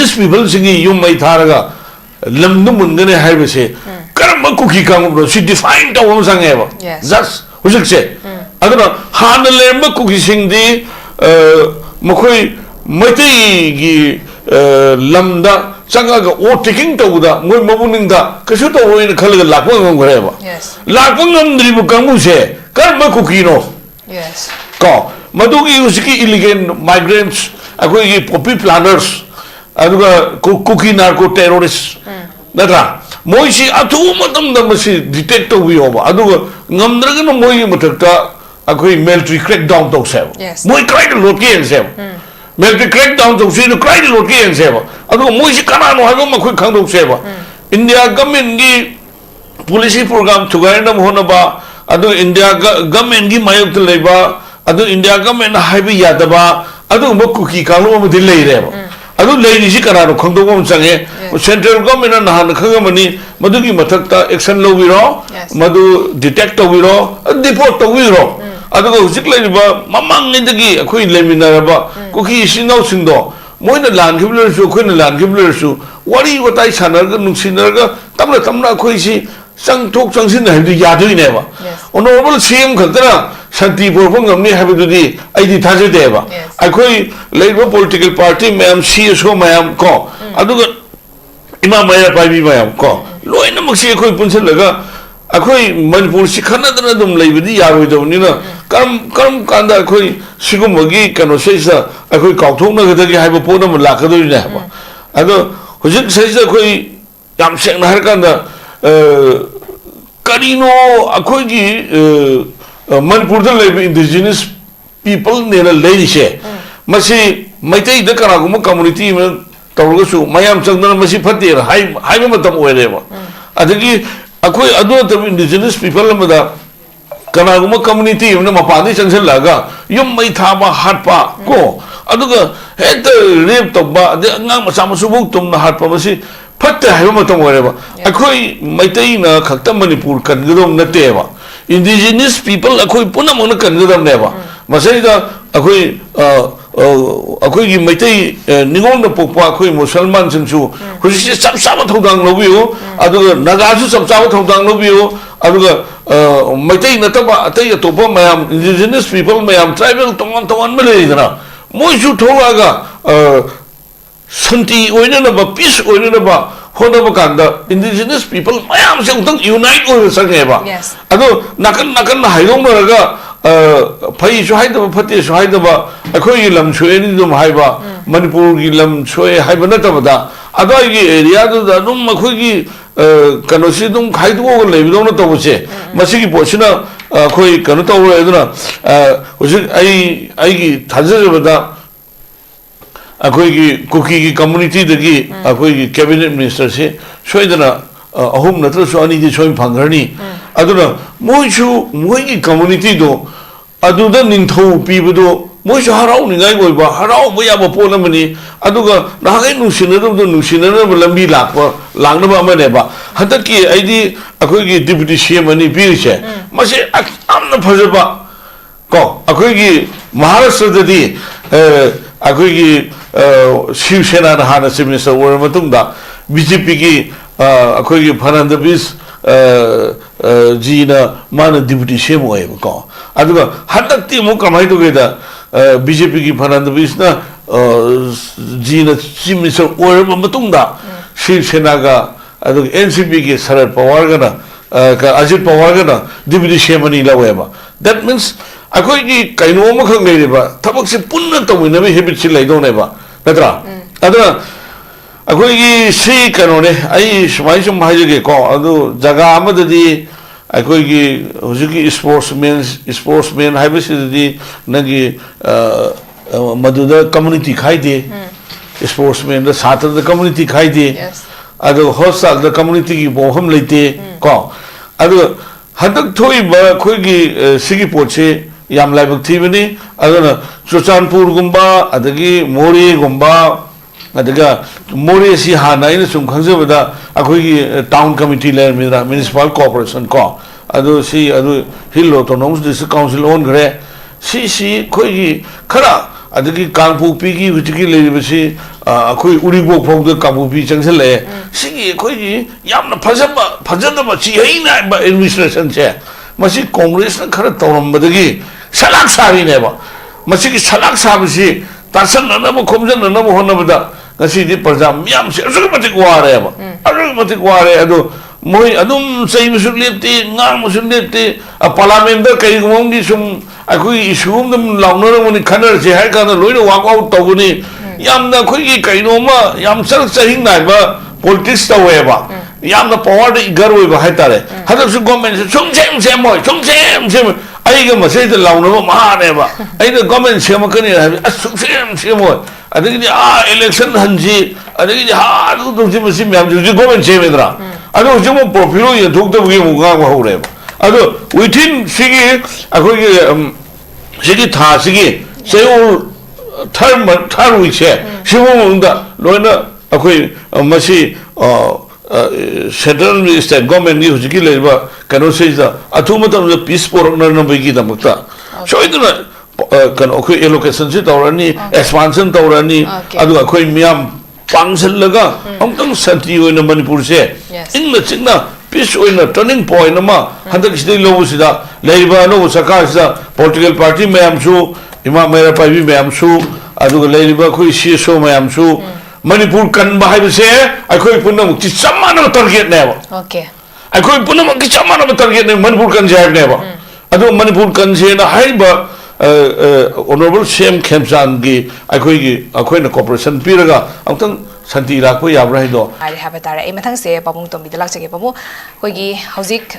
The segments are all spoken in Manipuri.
indigenous people singi yum mai tharaga lamdu mungane haibase karma kuki kangro she defined to wam sangeba just hujik se aduna han lemba kuki singdi makoi Meitei gi lamda changa ga o taking to da moi mabuninda kasu to in khalaga lakwa ngam greba lakwa ngam dribu kamu se karma kuki no ko madugi usiki illegal migrants akoi gi poppy planners aduga cookie narco terrorists natra moi si atu matam da masi detect to wi oba aduga ngamdraga no moi matakta akoi military crackdown to se moi cry to loki en se military crackdown to see the cry to loki en se aduga moi si kana no hago makoi khang to se India government gi policy program thugaina hona ba adu India government gi mayok to leba adu India government haibi yadaba adu mo cookie kalu mo dilei re adu leini si kana no khongdo mo change central government na han khagamani madugi mathakta action lo wiro madu detect to wiro deport to wiro adu go sik leiba mamang ni dagi akhoi lemina ba cookie sinau sindo moina lan khibler su khoina lan khibler su wari watai sanar ga nungsinar ga tamna khoi si sang thok sang sin hai di yadui ne ba honorable cm khantara shanti porphang ngamni habidudi aidi thaje de ba akhoi leiba political party mayam cso mayam ko aduga ima maya pai bi mayam ko loina maksi akhoi punsel laga akhoi manipur sikhana dana dum leibidi yaroi dawni na kam kanda akhoi sigumagi kano seisa akhoi kauthok na gadagi haiba pona ma lakadoi ne ba ado hujik seisa akhoi yam seng na har kanda karino akhoi gi Manipur da lebe indigenous people nena lady she masi Meitei da kana guma community me tawga su mayam changna masi phate hai matam oire ba adagi akhoi adu ta indigenous people lamada kana guma community me mapani changsel laga yum mai thaba hatpa ko aduga het rape to ba de ngang macha masubuk tum na hatpa masi phate hai matam oire ba akhoi Meitei na khakta Manipur kan gdom nate ba indigenous people akhoi puna mona kan gadam neba masai da akhoi gi Meitei ningong na pokpa akhoi musalman singsu husi sab sab thodang lobiyo aduga naga su sab sab thodang lobiyo aduga Meitei na taba atai atopa mayam indigenous people mayam tribal tongan male dana moi su thoga santi oina na ba peace oina na ba honaba kanda indigenous people mayam se utang unite oi sangeba ado nakan na hailong raga phai su haida ba phate su haida ba akhoi lam chue ni dum haiba Manipur gi lam chue haiba na ta da ado gi area do da dum akhoi gi kano si dum khaidu go lebi do na to che masi gi pochina akhoi kano to ro eduna hoji ai gi thaje ba da akhoi gi cookie gi community dagi akhoi gi cabinet minister se soidana ahum natra so ani di soim phangharni aduna moi gi community do aduda ningthau pibudo moi su harau ni ngai goi ba harau bo ya ba pona mani aduga nagai nusinana ba lambi lakpa langna ba ma ne ba hadak ki aidi akhoi gi deputy cm ani bi che mase amna phajaba ko akhoi gi maharashtra dadi akhoi gi Shiv Sena Hana Minister were Matunda, BJP ki akhoi gi Fernandez Gina Mana Deputy Shemo ko. Aduga hadakti mo kamai to geda BJP ki Fernandez na Gina Chief Minister were Matunda Shiv Sena ga aduga NCP ki Sarad Pawar gana Ajit Pawar gana Deputy Shemo ni laweba. That means akhoi gi kaino ma khang nei ba thabak se punna to na me habit se lai do ne ba natra aduna akhoi gi si kano ne ai smai sum hai ge ko adu jaga amadadi akhoi gi hoji sportsman hai be se di nagi maduda community khai de sportsman da satra da community khai de adu hostal da community gi boham leite ko adu hadak thoi ba khoi gi sigi poche yam laibak thibani aduna Chochanpur gumba adagi Mori gumba adaga Mori si hana ina sum khangjabada akhoi gi town committee le municipal corporation ko adu si adu hill autonomous district council on gre si khoi gi khara adagi Kangpu pi gi witiki le basi ꯑꯩꯈꯣꯏ ꯎꯔꯤꯄꯣꯛ ꯐꯥꯎꯗ ꯀꯥꯡꯕꯨꯄꯤ ꯆꯪꯁꯤꯜꯂꯛꯑꯦ ꯁꯤꯒꯤ ꯑꯩꯈꯣꯏꯒꯤ ꯌꯥꯝꯅ ꯐꯖꯗꯕ ꯆꯤꯍꯩ ꯅꯥꯏꯕ ꯑꯦꯗꯃꯤꯅꯤꯁꯇ꯭ꯔꯦꯁꯟꯁꯦ ꯃꯁꯤ ꯀꯣꯡꯒ꯭ꯔꯦꯁꯅ ꯈꯔ ꯇꯧꯔꯝꯕꯗꯒꯤ ꯁꯂꯥꯛ ꯁꯥꯔꯤꯅꯦꯕ ꯃꯁꯤꯒꯤ ꯁꯂꯥꯛ ꯁꯥꯕꯁꯤ ꯇꯥꯁꯟꯅꯅꯕ ꯈꯣꯝꯖꯟꯅꯅꯕ ꯍꯣꯠꯅꯕꯗ ꯉꯁꯤꯗꯤ ꯄ꯭ꯔꯖꯥ ꯃꯤꯌꯥꯝꯁꯦ ꯑꯁꯨꯛꯀꯤ ꯃꯇꯤꯛ ꯋꯥꯔꯦꯕ ꯑꯁꯨꯛꯀꯤ ꯃꯇꯤꯛ ꯋꯥꯔꯦ ꯑꯗꯣ ꯃꯣꯏ ꯑꯗꯨꯝ ꯆꯩꯕꯁꯨ ꯂꯦꯞꯇꯦ ꯉꯥꯡꯕꯁꯨ ꯂꯦꯞꯇꯦ ꯄꯥꯔꯂꯥꯃꯦꯟꯗ ꯀꯩꯒꯨꯝꯕ ꯑꯃꯒꯤ ꯁꯨꯝ ꯑꯩꯈꯣꯏꯒꯤ ꯏꯁꯨ ꯑꯃꯗ ꯂꯥꯎꯅꯔꯝꯒꯅꯤ ꯈꯟꯅꯔꯁꯦ ꯍꯥꯏꯔ ꯀꯥꯟꯗ ꯂꯣꯏꯅ ꯋꯥꯛ ꯑꯥꯎꯠ ꯇꯧꯒꯅꯤ ꯌꯥꯝꯅ ꯑꯩꯈꯣꯏꯒꯤ ꯀꯩꯅꯣꯝꯃ ꯌꯥꯝ ꯆꯍꯤꯡ ꯅꯥꯏꯕ ꯄꯣꯂꯤꯇꯤꯛꯁ ꯇꯧꯋꯦꯕ ꯌꯥꯝꯅ ꯄꯋꯥꯔꯗ ꯏꯒꯔ ꯑꯣꯏꯕ ꯍꯥꯏꯇꯥꯔꯦ ꯍꯟꯗꯛꯁꯨ ꯒꯣꯔꯃꯦꯟꯁꯦ ꯁꯨꯡꯁꯦꯝ ꯁꯦꯝꯃꯣꯏ ꯁꯨꯡꯁꯦꯝ ꯁꯦꯝꯃꯣꯏ ꯑꯩꯒ ꯃꯁꯤꯗ ꯂꯥꯎꯅꯕ ꯃꯍꯥꯅꯦꯕ ꯑꯩꯅ ꯒꯣꯔꯃꯦꯟ ꯁꯦꯝꯃꯛꯀꯅꯤ ꯍꯥꯏꯕ ꯑꯁ ꯁꯨꯡꯁꯦꯝ ꯁꯦꯝꯃꯣꯏ ꯑꯗꯒꯤꯗꯤ ꯏꯂꯦꯛꯁꯟ ꯍꯟꯁꯤ ꯑꯗꯒꯤꯗꯤ ꯑꯗꯨ ꯇꯧꯁꯤ ꯃꯁꯤ ꯃꯌꯥꯝꯁꯤ ꯍꯧꯖꯤꯛ ꯒꯣꯔꯃꯦꯟ ꯁꯦꯝꯃꯦꯗꯅ ꯑꯗꯣ ꯍꯧꯖꯤꯛ ꯑꯃꯨꯛ ꯄ꯭ꯔꯣꯐꯤꯠ ꯌꯦꯟꯊꯣꯛꯇꯕꯒꯤ ꯑꯃꯨꯛ ꯉꯥꯡꯕ ꯍꯧꯔꯦꯕ ꯑꯗꯣ ꯋꯤꯊꯤꯟ ꯁꯤꯒꯤ ꯑꯩꯈꯣꯏꯒꯤ ꯁꯤꯒꯤ ꯊꯥꯁꯤꯒꯤ ꯆꯌꯣꯜ ꯊꯥꯔ ꯋꯤꯛꯁꯦ ꯁꯤꯒꯤ ꯃꯅꯨꯡꯗ ꯂꯣꯏꯅ ꯑꯩꯈꯣꯏ ꯃꯁꯤ ꯁꯦꯟꯇ꯭ꯔꯦꯜ ꯁ꯭ꯇꯦꯠ ꯒꯣꯔꯃꯦꯟꯒꯤ ꯍꯧꯖꯤꯛꯀꯤ ꯂꯩꯔꯤꯕ ꯀꯩꯅꯣꯁꯤꯗ ꯑꯊꯨꯕ ꯃꯇꯝꯗ ꯄꯤꯁ ꯄꯣꯔꯛꯅꯅꯕꯒꯤꯗꯃꯛꯇ ꯁꯣꯏꯗꯅ ꯀꯩꯅꯣ ꯑꯩꯈꯣꯏ ꯑꯦꯂꯣꯀꯦꯁꯟꯁꯤ ꯇꯧꯔꯅꯤ ꯑꯦꯛꯁꯄꯥꯟꯁꯟ ꯇꯧꯔꯅꯤ ꯑꯗꯨꯒ ꯑꯩꯈꯣꯏ ꯃꯤꯌꯥꯝ ꯄꯥꯡꯁꯤꯜꯂꯒ ꯑꯃꯨꯛꯇꯪ ꯁꯥꯟꯇꯤ ꯑꯣꯏꯅ ꯃꯅꯤꯄꯨꯔꯁꯦ ꯏꯪꯅ ꯆꯤꯛꯅ ꯄꯤꯁ ꯑꯣꯏꯅ ꯇꯔꯅꯤꯡ ꯄꯣꯏꯟꯠ ꯑꯃ ꯍꯟꯗꯛꯁꯤꯗꯩ ꯂꯧꯕꯁꯤꯗ ꯂꯩꯔꯤꯕ ꯑꯅꯧꯕ ꯁꯔꯀꯥꯔꯁꯤꯗ ꯄꯣꯂꯤꯇꯤꯀꯦꯜ ꯄꯥꯔꯇꯤ ꯃꯌꯥꯝꯁꯨ ꯏꯃꯥ ꯃꯩꯔꯥ ꯄꯥꯏꯕꯤ ꯃꯌꯥꯝꯁꯨ ꯑꯗꯨꯒ ꯂꯩꯔꯤꯕ ꯑꯩꯈꯣꯏ CSO ꯃꯌꯥꯝꯁꯨ ꯃꯅꯤꯄꯨꯔ ꯀꯟꯕ ꯍꯥꯏꯕꯁꯦ ꯑꯩꯈꯣꯏ ꯄꯨꯝꯅꯃꯛꯀꯤ ꯆꯞ ꯃꯥꯟꯅꯕ ꯇꯥꯔꯒꯦꯠꯅꯦꯕ ꯑꯩꯈꯣꯏ ꯄꯨꯝꯅꯃꯛꯀꯤ ꯆꯞ ꯃꯥꯟꯅꯕ ꯇꯥꯔꯒꯦꯠꯅꯦ ꯃꯅꯤꯄꯨꯔ ꯀꯟꯁꯦ ꯍꯥꯏꯕꯅꯦꯕ ꯑꯗꯣ ꯃꯅꯤꯄꯨꯔ ꯀꯟꯁꯦꯅ ꯍꯥꯏꯔꯤꯕ ꯑꯣꯅꯔꯦꯕꯜ CM ꯈꯦꯝꯆꯥꯟꯒꯤ ꯑꯩꯈꯣꯏꯅ ꯀooperation ꯄꯤꯔꯒ ꯑꯃꯨꯛꯇꯪ ꯁꯥꯟꯇꯤ ꯂꯥꯛꯄ ꯌꯥꯕ꯭ꯔꯥ ꯍꯥꯏꯗꯣ ꯍꯥꯏꯕ ꯇꯥꯔꯦ ꯑꯩ ꯃꯊꯪꯁꯦ ꯄꯥꯕꯨꯡ ꯇꯣꯝꯕꯤꯗ ꯂꯥꯛꯆꯒꯦ ꯄꯥꯕꯨꯡ ꯑꯩꯈꯣꯏꯒꯤ ꯍꯧꯖꯤꯛ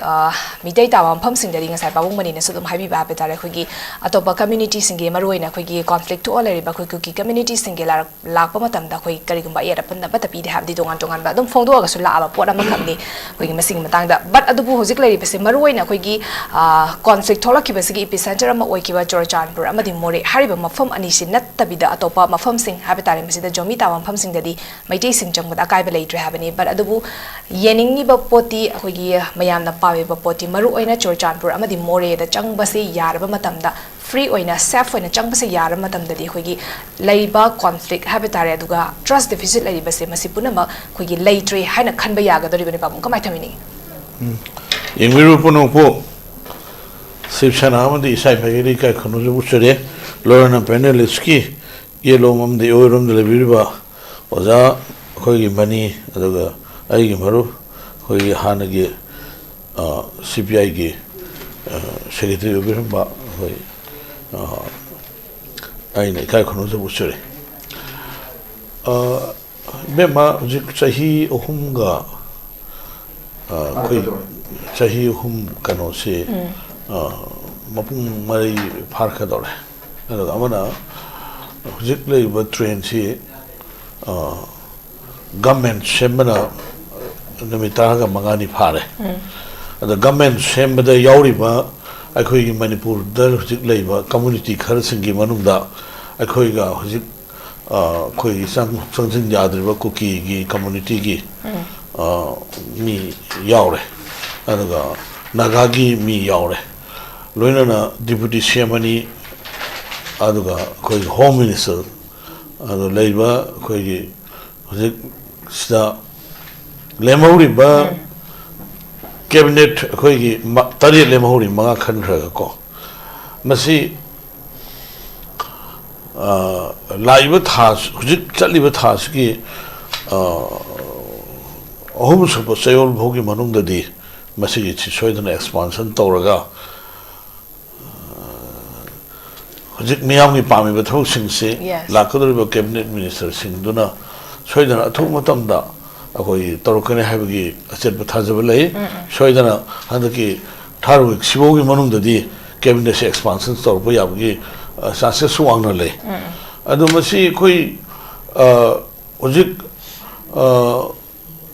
ꯃꯤꯇꯩ ꯇꯥꯕ ꯃꯐꯝꯁꯤꯡꯗꯗꯤ ꯉꯁꯥꯏ ꯄꯥꯕꯨꯡ ꯃꯅꯤꯅꯁꯨ ꯑꯗꯨꯝ ꯍꯥꯏꯕꯤꯕ ꯍꯥꯏꯕ ꯇꯥꯔꯦ ꯑꯩꯈꯣꯏꯒꯤ ꯑꯇꯣꯞꯄ ꯀꯝꯃ꯭ꯌꯨꯅꯤꯇꯤꯁꯤꯡꯒꯤ ꯃꯔꯨꯑꯣꯏꯅ ꯑꯩꯈꯣꯏꯒꯤ ꯀꯣꯟꯐ꯭ꯂꯤꯛ ꯊꯣꯛꯑ ꯂꯩꯔꯤꯕ ꯑꯩꯈꯣꯏ ꯀꯨꯀꯤ ꯀꯝꯃ꯭ꯌꯨꯅꯤꯇꯤꯁꯤꯡꯒꯤ ꯂꯥꯛꯄ ꯃꯇꯝꯗ ꯑꯩꯈꯣꯏ ꯀꯔꯤꯒꯨꯝꯕ ꯑꯌꯦꯠ ꯑꯄꯟ ꯑꯃꯠꯇ ꯄꯤꯗꯦ ꯍꯥꯏꯕꯗꯤ ꯇꯣꯉꯥꯟꯕ ꯑꯗꯨꯝ ꯐꯣꯡꯗꯣꯛꯑꯒꯁꯨ ꯂꯥꯛꯑꯕ ꯄꯣꯠ ꯑꯃꯈꯛꯅꯤ ꯑꯩꯈꯣꯏꯒꯤ ꯃꯁꯤꯒꯤ ꯃꯇꯥꯡꯗ ꯕꯠ ꯑꯗꯨꯕꯨ ꯍꯧꯖꯤꯛ ꯂꯩꯔꯤꯕꯁꯦ ꯃꯔꯨꯑꯣꯏꯅ ꯑꯩꯈꯣꯏꯒꯤ ꯀꯣꯟꯐ꯭ꯂꯤꯛ ꯊꯣꯛꯂꯛꯈꯤꯕꯁꯤꯒꯤ ꯏꯄꯤꯁꯦꯟꯇꯔ ꯑꯃ ꯑꯣꯏꯈꯤꯕ ꯆꯨꯔꯆꯥꯟꯄꯨꯔ ꯑꯃꯗꯤ ꯃꯣꯔꯦ ꯍꯥꯏꯔꯤꯕ ꯃꯐꯝ ꯑꯅꯤꯁꯤ ꯅꯠꯇꯕꯤꯗ ꯑꯇꯣꯞꯄ ꯃꯐꯝꯁꯤꯡ ꯍꯥꯏꯕ ꯇꯥꯔꯦ ꯃꯁꯤꯗ ꯖꯣꯃꯤ ꯇꯥꯕ ꯃꯐꯝꯁꯤꯡꯗꯗꯤ ꯃꯩꯇꯩꯁꯤꯡ ꯆꯪꯕꯗ ꯑꯀꯥꯏꯕ ꯂꯩꯇ꯭ꯔꯦ ꯍꯥꯏꯕꯅꯤ ꯕꯠ ꯑꯗꯨꯕꯨ ꯌꯦꯡꯅꯤꯡꯉꯤꯕ ꯄꯣꯠꯇꯤ ꯑꯩꯈꯣꯏꯒꯤ ꯃꯌꯥꯝꯅ ꯄꯥꯝꯃꯤꯕ ꯄꯣꯠꯇꯤ ꯃꯔꯨꯑꯣꯏꯅ ꯆꯨꯔꯆꯥꯟꯄꯨꯔ ꯑꯃꯗꯤ ꯃꯣꯔꯦꯗ ꯆꯪꯕꯁꯤ ꯌꯥꯔꯕ ꯃꯇꯝꯗ ꯐ꯭ꯔꯤ ꯑꯣꯏꯅ ꯁꯦꯐ ꯑꯣꯏꯅ ꯆꯪꯕꯁꯤ ꯌꯥꯔꯕ ꯃꯇꯝꯗꯗꯤ ꯑꯩꯈꯣꯏꯒꯤ ꯂꯩꯔꯤꯕ ꯀꯣꯟꯐ꯭ꯂꯤꯛ ꯍꯥꯏꯕ ꯇꯥꯔꯦ ꯑꯗꯨꯒ ꯇ꯭ꯔꯁ ꯗꯤꯐꯤꯁꯤꯠ ꯂꯩꯔꯤꯕꯁꯦ ꯃꯁꯤ ꯄꯨꯝꯅꯃꯛ ꯑꯩꯈꯣꯏꯒꯤ ꯂꯩꯇ꯭ꯔꯦ ꯍꯥꯏꯅ ꯈꯟꯕ ꯌꯥꯒꯗꯧꯔꯤꯕꯅꯤ ꯄꯥꯕꯨꯡ ꯀꯃꯥꯏꯅ ꯊꯝꯃꯤꯅꯤ ꯌꯦꯡꯕꯤꯔꯨ ꯄꯨꯝꯅꯃꯛꯄꯨ Shiv Sena amadi isai phagiri kai khanuju uchare lorana panelists yelom amdi oirom de lebiriba oza khoi mani aduga ai gi maru khoi hana gi CPI gi secretary obirba khoi ai ne kai khanuju uchare bema jik chahi ohumga khoi chahi ohum kano se mapung mari parka dore aduga amana hujik leiba train si government sembana numitaga mangani phare adu government sembada yauriba akhoi gi manipur da hujik leiba community khar singi manungda akhoi ga hujik khoi sangjin yadriba kuki gi community gi mi yaure aduga nagagi mi yaure loinana deputy CM ani aduga koi home minister adu leiba koi hojik sida lemahuri ba cabinet koi gi tari lemahuri manga khanra ko masi laiba thas hojik chaliba thas ki ahum suba sayol bhogi manungda di masi gi soidana expansion tawraga hojik miyam gi pami ba thok sing se lakadoriba cabinet minister sing duna soidana athuk matamda akoi torokane haibagi achet ba thajaba lei soidana handaki tharu sibogi manungda di cabinet expansion torba yabagi chances suwangna lei adu masi koi hojik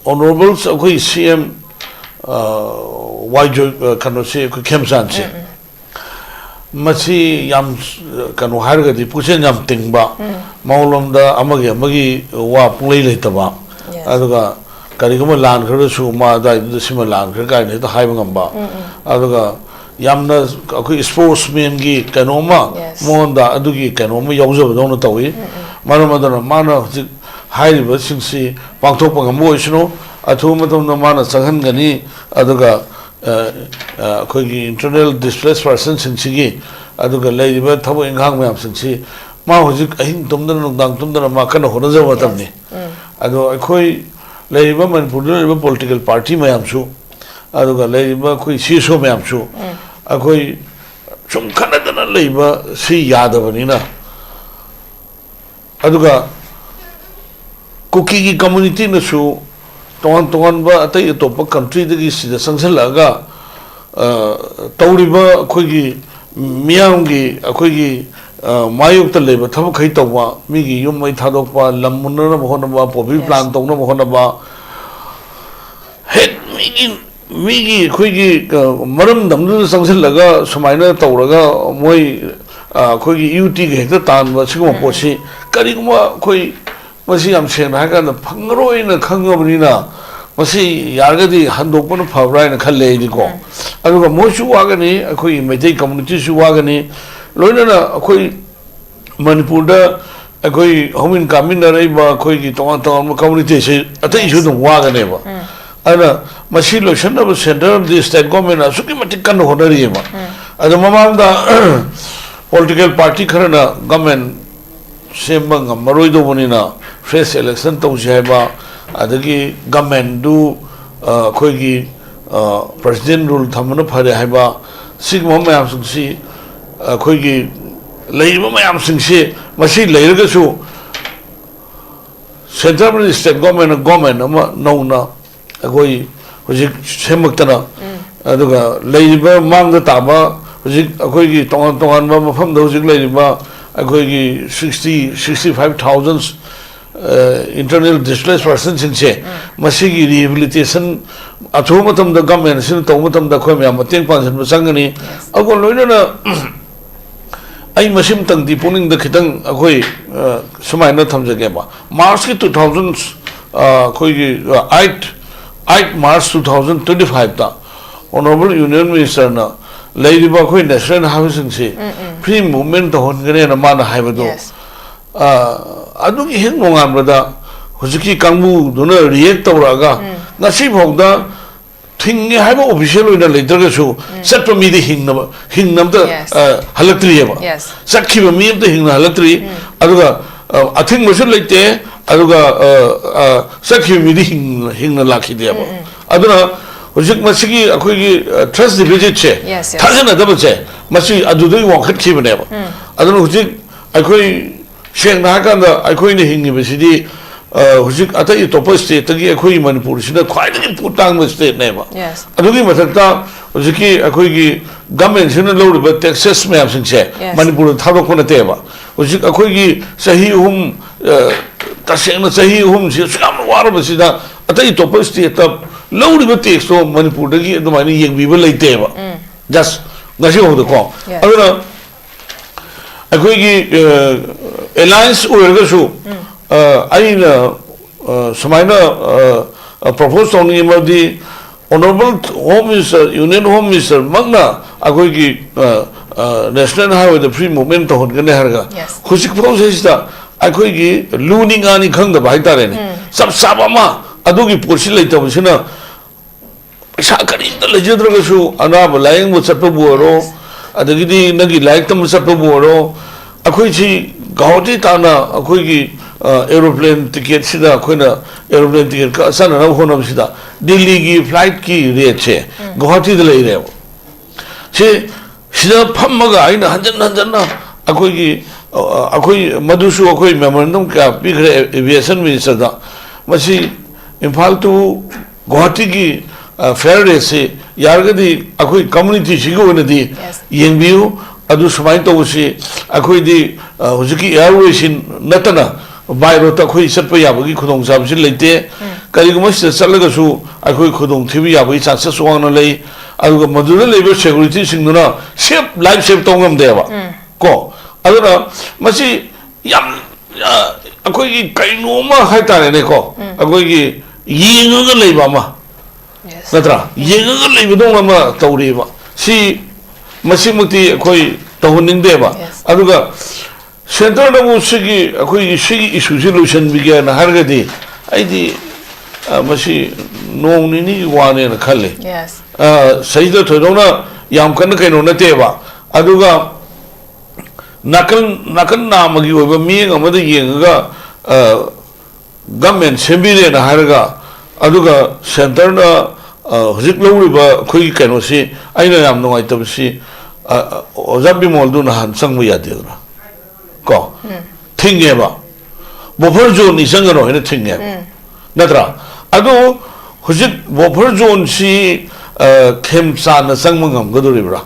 honorables akoi CM waijo kanose Khemchand se masi yam kanu harga di pusen yam tingba maulomda amagi wa pulei leitaba aduga kariguma lan khara su ma da sima lan khara kai ne ta haiba ngamba aduga yamna akoi sportsman gi kanoma monda adugi kanoma yaujaba dona tawi marumadana mana हाइरिबा सिंसी पांगथोकपा ngamo athu matam mana changhan gani aduga akhoi internal displaced person singsi aduga leiba thabo inghang myam singsi ma hojik ahing tumdana nungdang tumdana ma kana hona jaw matamni ado akhoi leiba manipur leiba political party myam su aduga leiba akhoi siso myam su akhoi sum khana dana leiba si yadabani na aduga Kuki ki community na su tongan ba atai topa country dagi sida sangsalaga tawriba akhoi gi miyam gi akhoi gi mayuk ta leba thab khai tawwa mi gi yum mai thadok pa lamunna na mohona ba pobi plan tawna mohona ba het mi gi akhoi gi maram damdu sangsalaga sumaina tawraga moi akhoi gi UT ge hekta tan ba sigma posi kari kuma akhoi masi am sena ha kana phangroi na khangabni na masi yargadi handokpana phabrai na khalle di ko aduga mochu wagani akhoi meitei community su wagani loina na akhoi manipur da akhoi homin kamin na rai ba akhoi gi tongan tongan community se atai su dum wagane ba ana masi lo shanna ba center of the state government asuki matik kan honari ba adu mamam da political party kharana government sembang maroi do bonina fresh election to jaiba adagi government do khoi gi president rule thamna phare haiba sigma mayam singsi khoi gi leiba mayam singsi masi leiraga su central state government ama nona khoi hojik semaktana aduga leiba mangda taba hojik khoi gi tongan ba mafam da hojik leiba khoi gi 65,000 internal displaced persons in che masigi rehabilitation athu matam da government sin to matam da khoi ma mateng pansan sangani ago loina na ai masim tang di puning da khitang akhoi sumaina thamjage ba March 2000 khoi gi 8 March 2025 ta honorable union minister na leiba khoi national housing se free movement to hon gane na mana haibado adugi hin mongam brada hojiki kangbu dona react tawraga ngasi phogda thingi haiba official oina later su satpa mi de hingnam da halaktri ba sakhi ba mi da hingna halaktri aduga athing mosul leite aduga sakhi mi de hingna lakhi de ba aduna hojik masigi akhoi gi trust deficit che thajana da ba che masi adudai wangkhat khi bane ba aduna hojik akhoi sheng na ka da akhoi ne hingi besidi hojik atai topa state tagi akhoi manipur sina khwai da putang ma state ne ba adugi mathakta hojiki akhoi gi government sina lori ba taxes me am singse manipur thadok na te ba hojik akhoi gi sahi hum taseng na sahi hum si sam war ba sida atai topa state ta lori ba tax so manipur da gi adumai ni yeng bi ba leite ba just ngasi ho da ko aduna akhoi gi alliance urgasu aina sumaina propose on the honorable home minister union home minister magna akhoi gi national highway the free movement to hon gane harga khusik process da akhoi gi luning ani khang da bai tare ne sab sabama adugi porsi leita busina paisa kari da lejedragasu anaba laing mu chappa buoro adagidi nagi laik tam chappa buoro akhoi chi gauti tana akhoi gi aeroplane ticket sida khoina aeroplane ticket ka sana na honam sida Delhi gi flight ki rate che Guwahati da lai re che sida phammaga aina hanjan na akhoi gi akhoi madusu akhoi memorandum ka bigre aviation minister da masi Imphal to Guwahati gi fair rate se yargadi akhoi community sigo na di yengbiu adu sumai to si akhoi di hujiki airways natana bairo ta khoi satpa yabagi khudong sab sin leite kari guma se chalaga su akhoi khudong thibi yabagi chances suwang lei aduga madura labor security singduna save life save tongam deba ko aduna masi yam akhoi gi kaino ma haitare ne ko akhoi gi yenga leiba ma natra yenga leiba dong ma tawriba si masi muti akhoi tawning deba aduga Center na mo sige issue solution bigyan na hargadi ay di masi nong nini wane na khale yes sayida thoidona yam kan kaino na teba aduga nakan na magi oiba mi ngamada yenga government sembire na harga aduga center na hojik lowriba khoi kaino si aina yam nongai tabsi ojabi moldu na han sangmu yadira ko thingeba buffer zone isangaro ina thingeba natra ado hojik buffer zone si Khemchand na sangmangam gaduribra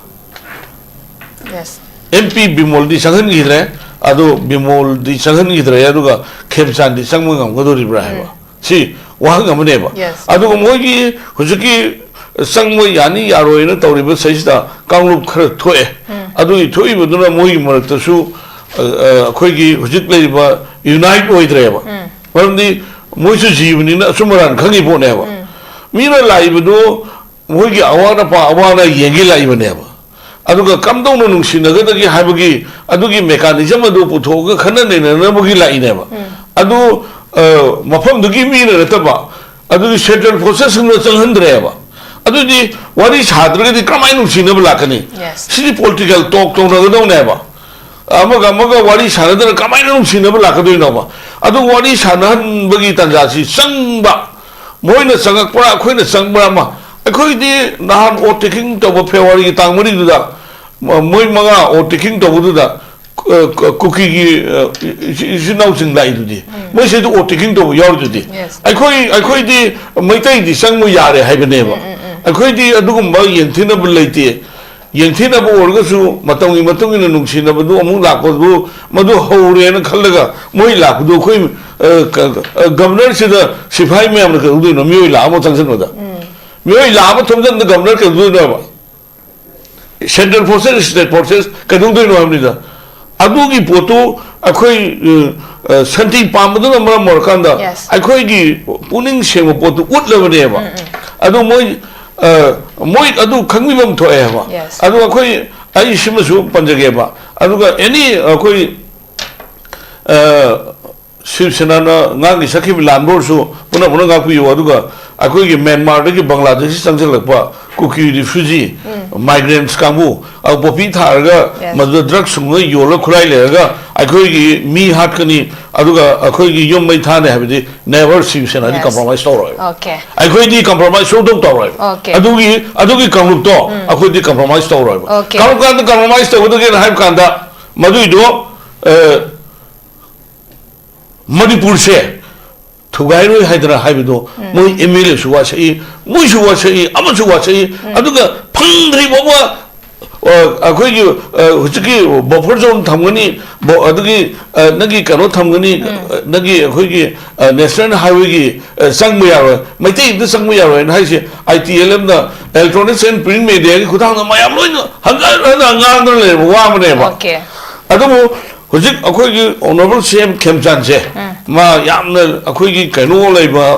yes MP bimol di sanghan gidre ado bimol di sanghan gidre aduga Khemchand di sangmangam gaduribra heba si wahangam neba ado mogi hojiki sangmo yani yaroina tawriba saisda kanglup khara thoe ado I thoi buduna mogi maraktasu akhoi hojik leiba unite oidreba marandi moisu jivani na sumaran khangi boneba mira laibudu mogi awana pa awana yengi laibaneba aduga kamdong no nungsinagadi habagi adugi mechanism adu puthoga khanane na mogi laineba adu mafam dugi mira rataba adugi central process no changhandreba adudi wari chadragadi kamai nungsinaba lakani sidi political talk to nagadoneba amaga wari sanadana kamai nungsinaba lakadoinaba adu wari sanan bagi tanjasi sangba moina sangakpra khoina sangbra ma akhoi di nahan o taking to bo February ki tangmari duda moi maga o taking to duda Kuki gi sinau sing lai dudi moi se o taking to yor dudi akhoi di Meitei di sangmu yare haibane ba akhoi di adugum ba yenthina bu leite yenthina bu orga su matangi matangi nungsina bu amu lakko bu madu hore na khallaga moi lakdu khoi governor sida sipai me amna udu no mioi la mo tangsan oda mioi la ba thomjan the governor ke udu no central forces state forces ke udu no amni da adu gi poto akhoi santi pamdu na mara morkanda akhoi gi puning semo poto utla ne ba adu moi adu khangmi bam thoe ba adu akhoi ai simasu panjage ba adu ga any akhoi Shiv Sena ngang sakhi Lanbor so puna ngaku yo aduga akoi gi Myanmar de gi Bangladesh sangjalakpa Kuki refugee migrants kambu au popi tharga madu drug sunga yola khulai lega akoi gi mi hat kani aduga akoi gi yom mai thane habidi never Shiv Sena di compromise to roi okay akoi di compromise so dong to roi adugi kamlup to akoi di compromise to roi kam compromise to adugi haib kanda madu do Manipur se thugairo haidra haibido moi MLA suwa sei moi suwa sei ama suwa sei aduga phangri boba akhoi gi hujiki buffer zone thamgani adugi nagi kano thamgani nagi akhoi gi national highway gi sangmu yaro Meitei de sangmu yaro na haise ITLM da electronics and print media gi khudang na mayam loina hanga le wa mane ba okay adu hojik akhoi gi honorable CM Khemchand se ma yamna akhoi gi kaino leiba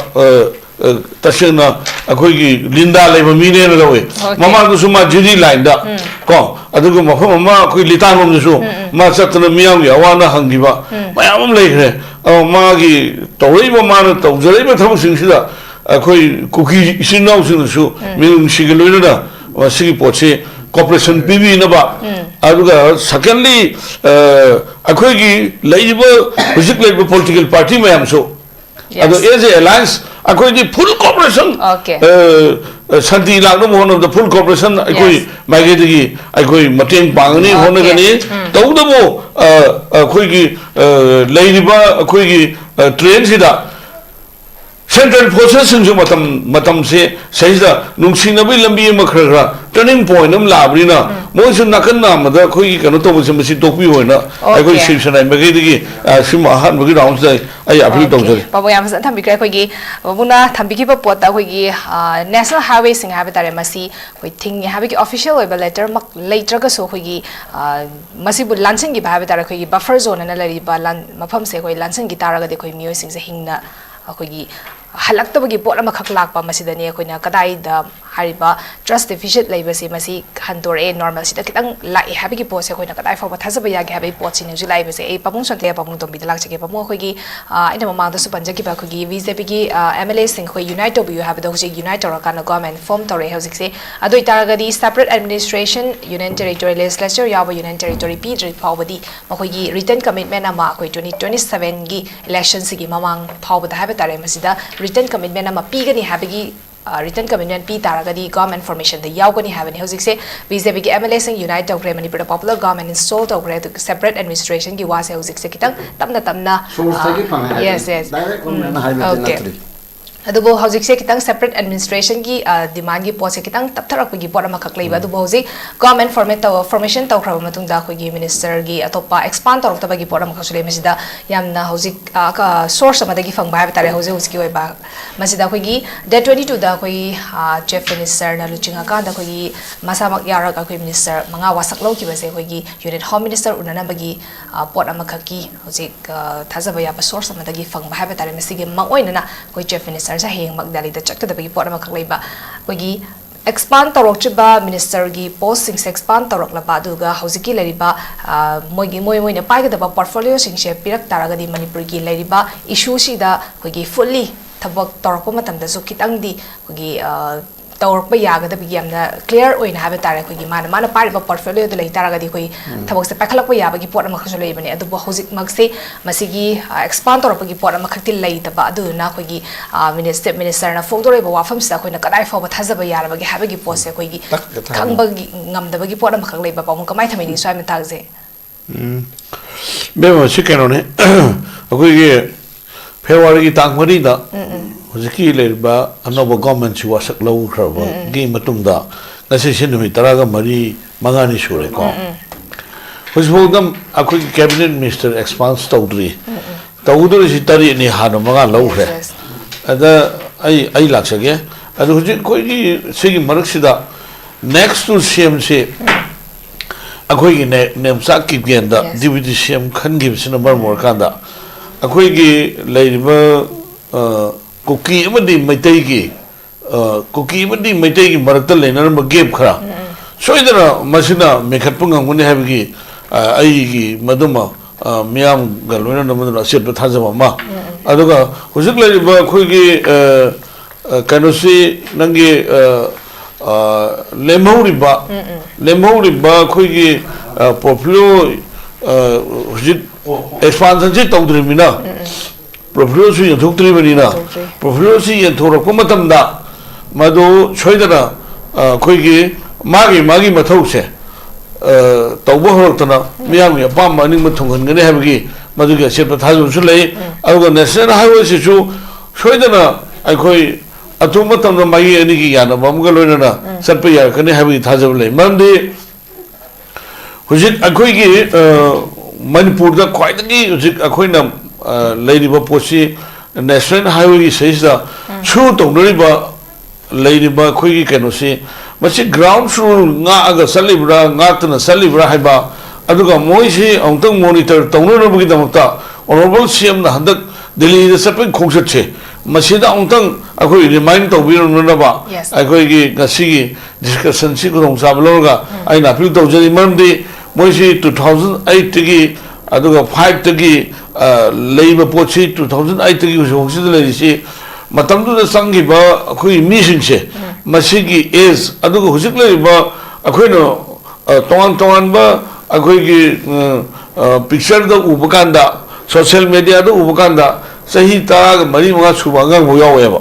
tasena akhoi gi linda leiba mine na lawe mama du suma jiri line da ko adugo mafam ma akhoi litanum su ma satna miyam ya wana hangiba mayam leikre ma gi tawriba ma na tawjariba thamu singsida akhoi Kuki sinau sing su min sigiloina da wasigi poche cooperation PV naba aduga secondly akhoi gi leiba hujik leiba political party mayam so adu as a alliance akhoi di full cooperation santi lagno one of the full cooperation akhoi magedi gi akhoi mateng pangani hone gani tawdabo akhoi gi leiba akhoi gi train sida central processing jo matam se saida nungsinabi lambi ma khra turning point am labrina moisu nakan na da khoi kano to bose masi topi hoina ai khoi Shiv Sena magi digi sim ahan magi round sai ai appeal tawjari babu yam san thambi krai khoi gi babuna thambi ki pot ta khoi gi national highway sing ha betare masi khoi thing ha gi official web letter mak later ga so khoi gi masi bu lansing gi ba betare khoi gi buffer zone na lari ba lan mafam se khoi lansing gi taraga de khoi miyoi sing se hingna khoi gi halak to gi pot ama khak lak pa masi dani khoi na kadai da hariba trust deficit laibasi masi handore normal sida kitang lai habi ki pose khoina kadai fa thasaba ya ge habi pochi ne julai base e pamung sonte pamung tombi dalak chege pamung khoi gi ina mama da su panja ki ba khoi gi BJP ki MLA sing khoi unite to you have the hoji unite or kana government form tore hojik se adoi taraga di separate administration union territory legislature ya ba union territory p dri phawdi makhoi gi written commitment ama khoi 2027 gi election sigi mamang phawda habi tare masida written commitment ama p gani habi gi written commitment P taragadi government formation the yaugani have any hosik say BJP ki MLA sing unite tawgre Manipur popular government install tawgre separate administration ki wase hosik se kitang tamna yes okay adubo hojik se kitang separate administration ki demand gi pose kitang taptharak gi pora ma khak leiba adubo hojik government formation taw khra matung da khoi gi minister gi atopa expand taw ta gi pora ma khasule masida yamna hojik ka source ma da gi phang ba tare hojik uski oi ba masida khoi gi day 22 da khoi chief minister na luchinga ka da khoi gi masamak yara ka khoi minister manga wasak lo ki ba se khoi gi unit home minister unana ba gi pora ma khaki hojik thajaba ya ba source ma da gi phang ba tare masigi ma oina na khoi chief minister sa heng magdali da chakka da bagi pora ma khaklai ba kogi expand torok chiba minister gi post sing expand torok la ba duga hojiki lariba moi na pai ga da portfolio sing she pirak taraga di Manipur gi lariba issue si da kogi fully thabak torok ma tam da su kitang di kogi tawrk ba yaga da bigi amna clear oina have tare kogi mana pari ba portfolio da lai taraga di koi thabak se pakhalak ba yaba gi pora ma khasule bani adu ba hojik magse masigi expand torok gi pora ma khaktil lai ta ba adu na kogi minister na fogdore ba wafam sa koina kadai fa ba thajaba yara ba gi have gi pose kogi khang ba ngam da ba gi pora ma khak lai ba pamung kamai thamai ni swai ma tagje be ma sikeno ne akoi gi February gi tang mari da hojiki le ba anoba government si wasak lo khraba gi matung da ngasi sinumi taraga mari mangani sure ko hojbodam akoi cabinet minister expanse tawdri si tari ni hanu manga lo khre ada ai laksage adu hojik koi gi sigi marak sida next to CM se akoi gi nemsa ki genda deputy CM khan gi sina bar mor kanda akoi gi leiba Kuki amadi Meitei gi marakta lenar ma gap khara soidara masina mekhatpa ngamuni habigi ai gi maduma miyam galwena namaduna set thajama ma aduga hujik laiba khoi gi kanosi nangi lemhori ba khoi gi popular hujik expansion ji tawdri mina Profilo si yanthok tri bani na profilo si yanthok ko matam da madu choidana khoi gi magi mathau se tawbo hortana miyam ya pam mani mathung ngane habgi madu ga sep thaju su lei aruga national highway si chu choidana ai khoi atu matam da magi ani gi yana bam ga loina na satpa ya kane habgi thaju lei mamdi hujik akhoi gi Manipur da khwaidagi hujik akhoi na Lady Posi National Highway says the shoot of Lady Bakwiki Kenosi, but she ground through Naga Salibra, Natana Salibra Haiba, Aduga Moisi, Ontang Monitor, Tono Bidamata, Honorable CM Handak, Delhi the Serpent Koksache, Masida Ontang, I could remind of Viranaba, I could Gasigi, discussion Sikon Sabloga, I appeal to Jenny Monday, Moisi 2008 Tigi, Aduga 5 Tigi. Labor Pochi 2008 tagi hosida si matamdu da sangi ba akoi mission che masigi is aduga hosik le ba akoi no tongan ba akoi gi picture da ubakanda social media da ubakanda sahi ta mari mga suba nga mo yawe ba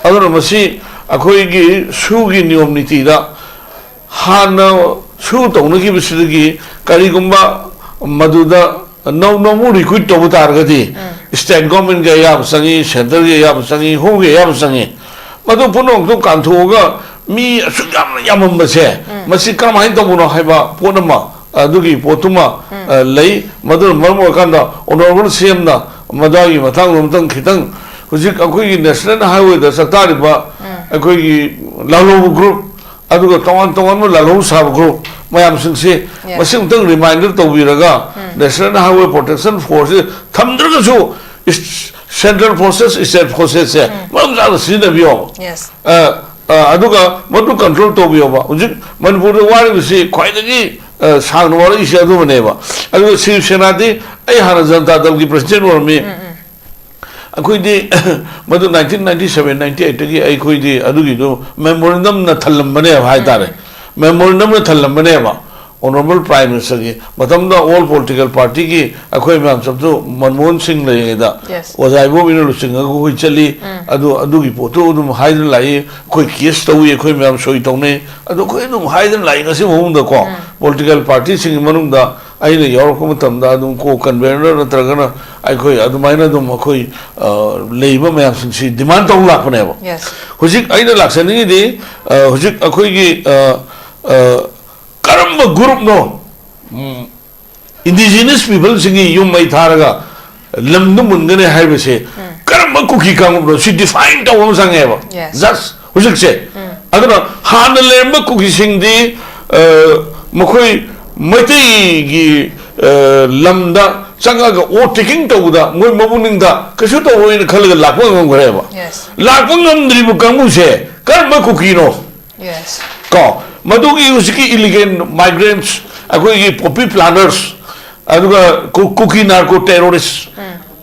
aduna masi akoi gi su gi niyom niti da hana su tong gi bisigi kari gumba maduda no mu recruit to targati state government ga yam sangi center ga yam sangi ho ga yam sangi madu punong to kan thoga mi yam mase masi kamai to buno haiba ponama adugi potuma lei madu marmo kanda honorable CM na madagi mathang romtang khitang hujik akoi national highway da saktari ba akoi lalo group aduga tongan mo lalo sab group mayam singse masing tang reminder to biraga National Highway Protection Force thamdraga chu central forces state forces se mam ja sina bio yes aduga matu control to biyoba ujik manipur de wari bisi khwaidagi sang wari isi adu maneba aduga Shiv Sena di ai hana Janata Dal ki president warmi akoi di madu 1997 98 gi ai koi di adugi do memorandum na thallam bane hai tare memorandum na thallam bane ba honorable prime minister ki matamda all political party ki akoi mam sabdo Manmohan Singh le da wazaibo binu lusinga ko chali adu gi poto dum haidin lai koi case to ye koi mam soi tone adu koi dum haidin lai ngasi hom da ko political party sing manung da ai le yor ko matam da dum ko convener na tragana ai koi adu maina dum koi leiba mam sing si demand to lak ne ba hujik ai na laksani di hujik akoi gi karamba group no indigenous people singi yum mai tharaga lamdu mungane haibase karamba kuki kang bro she define to wam sang eba just hujik se adana han lemba kuki singdi makoi Meitei gi lamda changa ga o taking to da moi mabuning da kasu to oin khalaga lakwa ngam greba lakwa ngam dribu kamu se karamba kuki no ko Madugi usiki illegal migrants, akoi poppy planners, aduga cookie narco terrorists.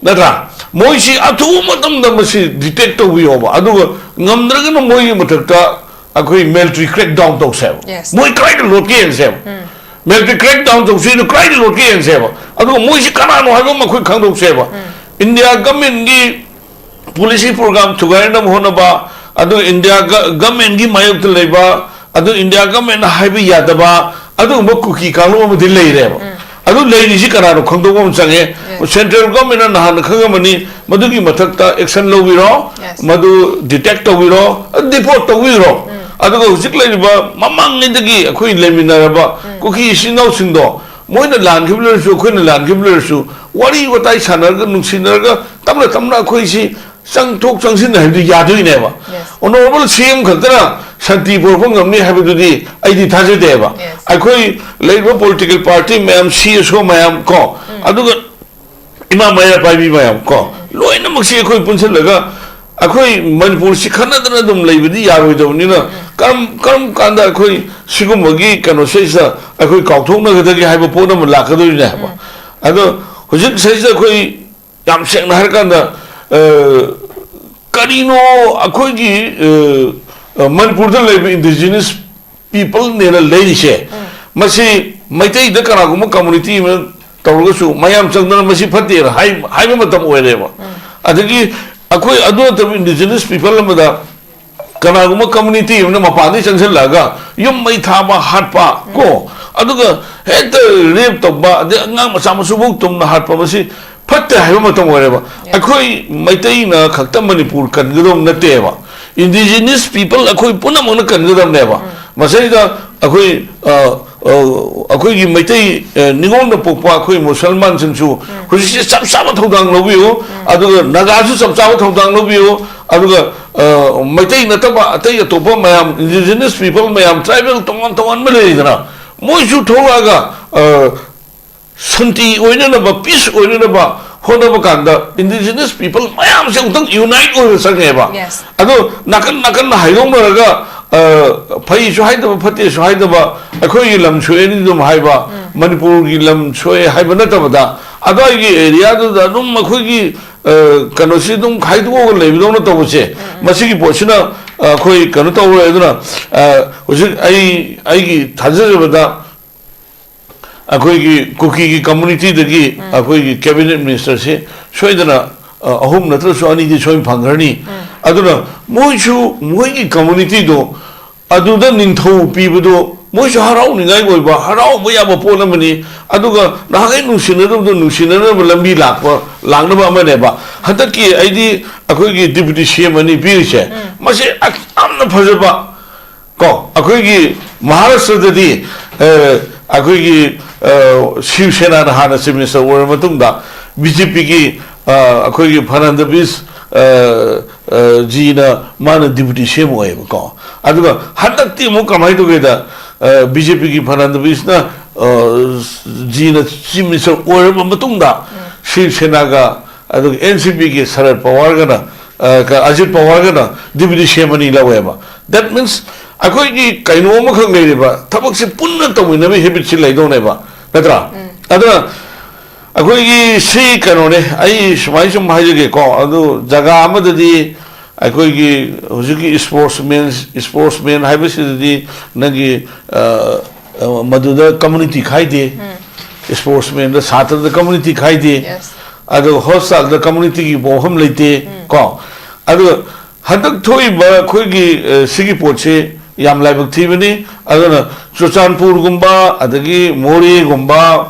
Natra, moisi atu matam damasi detect we over. Aduga ngamdraga no moi matakta akoi military crackdown to sev. Moi cry to loki and sev. Military crackdown to see the cry to loki and sev. Aduga moisi kanano hago makoi kang sev. India government gi policy program tugaina honaba. Adu India government gi mayok to leba. Adu India government haibi yadaba adu mo cookie kalu mo dilai reba adu lei ni sikara khong do mo change central government na han khagamani madu ki mathakta action lo biro madu detect to biro deport to biro adu ko sik lei ba mamang ni dagi akhoi lemina ba cookie sinau sindo moina lan khibler su khoi na lan khibler su wari watai sanar ga nungsinar ga tamna khoi si sang thok sang sin hai di yadui ne ba honorable CM khantara Santi Purpong Amni Habidudi, I did Tajadeva. I call Labour political party, ma'am, CSO, ma'am, call. I do Imam Maya Pabi, ma'am, call. Loina Maxiko Punsaga, I call Manipur Sikanadum Labidi, Yavidonina, come, Kanda, Koi, Sigumagi, Kanosesa, I call Kautona, the Hypoponum, Lakaduna. I know, Hujik says the Koi Yam Shang Harkanda, Karino, Akoji. Manipur the indigenous people near a lady share. Masi Meitei the Karaguma community Taurusu, Mayam Sangana Masi Patir, Haimatam wherever. I think Akoi Adu indigenous people Lamada Karaguma community, Mapadi and Laga, you may taba hatpa go. Aduga had the rape of the Samasubuk the Hatpamasi, Pata Haimatam wherever. Akoi Meitei na Kakta Manipur Kangadum Nateva. Indigenous people akoi puna mona kangadam neba masai akoi akoi gi Meitei ningong na pokpa akoi Musalman singsu husi sab thodang lobiyo aduga naga su sab thodang lobiyo aduga Meitei nataba atai atopa mayam indigenous people mayam tribal tongan male dana moi su thoga santi oina na ba peace oina na ba honaba kanda indigenous people mayam se utang unite o sangeba ado nakan na haidong raga phai su haidaba phate su haidaba akoi lam chue ni dum haiba Manipur gi lam chue haiba na tabada ado gi area do da dum akoi gi kanosi dum khaidu go lebidong na tobose masigi pochina akoi kanu to eduna hoji ai gi thajabada akoi Kuki community dagi akoi cabinet minister se soidana ahum natra so ani di soim phangarni aduna moi community do aduda ningthau pibudo moi harau ningai goiba harau boya ba polamani aduga nagai nusinara lambi lakpa langnaba amane ba hadaki aidi akoi gi deputy CM ani pirse mase amna phajaba ko akoi gi Maharashtra dadi akoi gi Shiv Sena Hana Minister were Matunda, BJP ki akoi Fernandez Gina Mana Deputy Shemo ko. Aduga Hadakti Mukamai together BJP ki Fernandez na Gina Minister were Matunda, Shiv Sena ga Adug NCP ki Sarad Pawargana Ajit Pawar gana deputy chairman laweba. That means akoi ki kaino ma khang nei ba thabak se punna tawina me habit si lai do ne ba natra adra akoi ki si kano ne ai smai sum hai ge ko adu jaga amadadi akoi ki hujuki sportsman hai ba si di nagi maduda community khai de sportsman da satra da community khai de adu hostel da community ki boham leite ko adu hadak thoi ba khoi ki sigi poche yam laibak thibani aduna Chuchanpur gumba adagi Mori gumba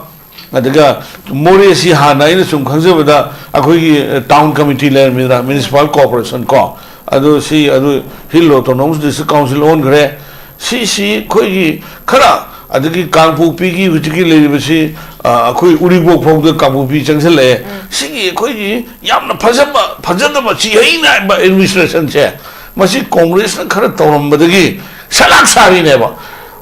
adaga Mori si hana ina sum khangzabada akhoi ki town committee le municipal corporation ko adu si adu hill autonomous district council on gre si khoi ki khara adagi Kangpu pi ki hujiki le basi akhoi Uribok phok da Kangpu pi changsel le si khoi ki yamna phajaba chi haina ba administration che masi congress na khara tawram badagi salak sari neba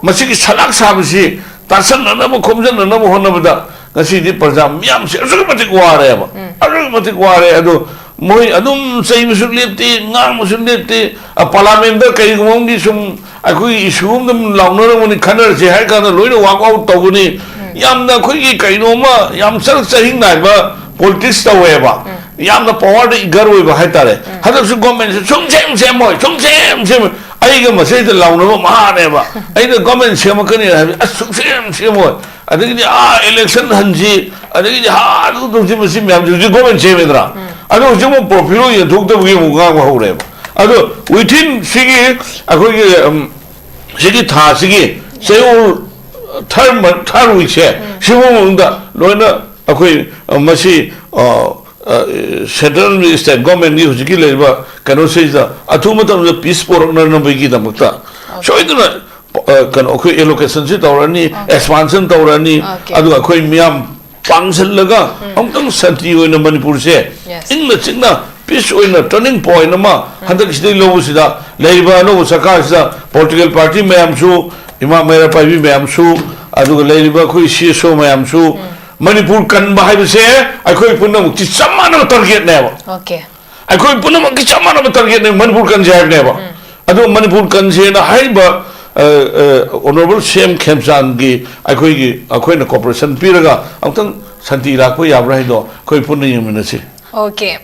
masi ki salak sabisi tasan na mo khomjan na mo honna bada ngasi di parja miam se asugmati kware ba asugmati kware adu moi adum sei musulipti ngang musulipti a parliament da kai gumgi sum akui isum dum launor moni khanar se har kana loina walk out tawuni yamna khoi ki kaino ma yam sar sahing nai ba politics taweba yamna power da igar oi ba haitare hadak su government se chung sem aiga masai da launor ma ne ba aida government sem kani sem mo adagi election hanji adagi ha du du sim yam ju government sem edra ado jumo profilo ye thuk da bugi muga ba hore ado within sigi akoi sigi tha sigi seul third week se sibo da loina akoi masi central state government ni hujiki leba kano se da athuma tam peace por na bigi da makta so iduna kan akoi allocation se tawrani expansion tawrani adu akoi miam pangsel laga amtang santi oina Manipur se ingna chingna peace oina turning point ma hadak sidai lo sida leiba no sarkar sida political party mayam su ima mera pai mayam su adu leiba khoi CSO mayam su Manipur kan ba hai se akoi punam ki samana target ne ba okay akoi punam ki samana target ne Manipur kan jai ne ba adu Manipur kan se na hai ba honorable Shem Khemchand gi akoi na corporation piraga amtang santi rakpo yabra hido koi punna yemna si okay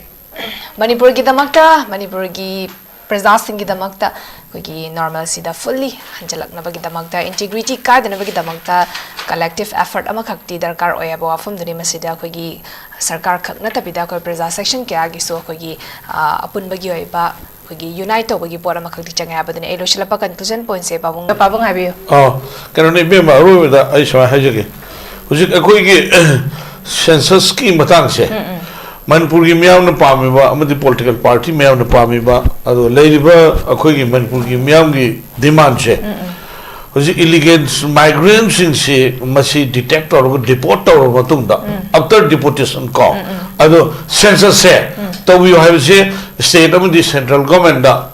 Manipur ki damakta Manipur ki praja sing ki damakta koi normal sida fully hanjalak na bagi damakta integrity ka dana bagi damakta collective effort ama khakti darkar oya ba fam duni masida koi sarkar khakna tabida koi praja section kya gi so koi apun bagi oi ba unite tawagi pora makhakti changa abadane elo shilapa conclusion point se babung habiyo kanone be ma ro da ai swa hajege hujik akoi gi census ki matang se Manipur gi miam na pami ba amadi political party miam na pami ba ado leiba akoi gi Manipur gi miam gi demand se hujik illegal migrants in se masi detect or deport or matung da after deportation ko ado census se to we have se state of the central government da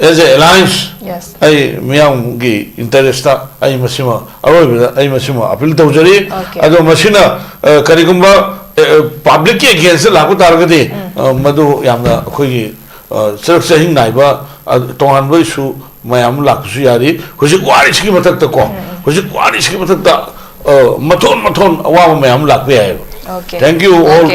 as a alliance yes ai miam gi interest ai masima aroi ai masima appeal tawjari ado masina karigumba public ke against lagu targade madu yamna khoi sirk sahing naiba tongan boi su mayam laksu yari hoji kwari ski matak ta ko hoji kwari ski matak ta mathon awa mayam lakbe ai okay thank you all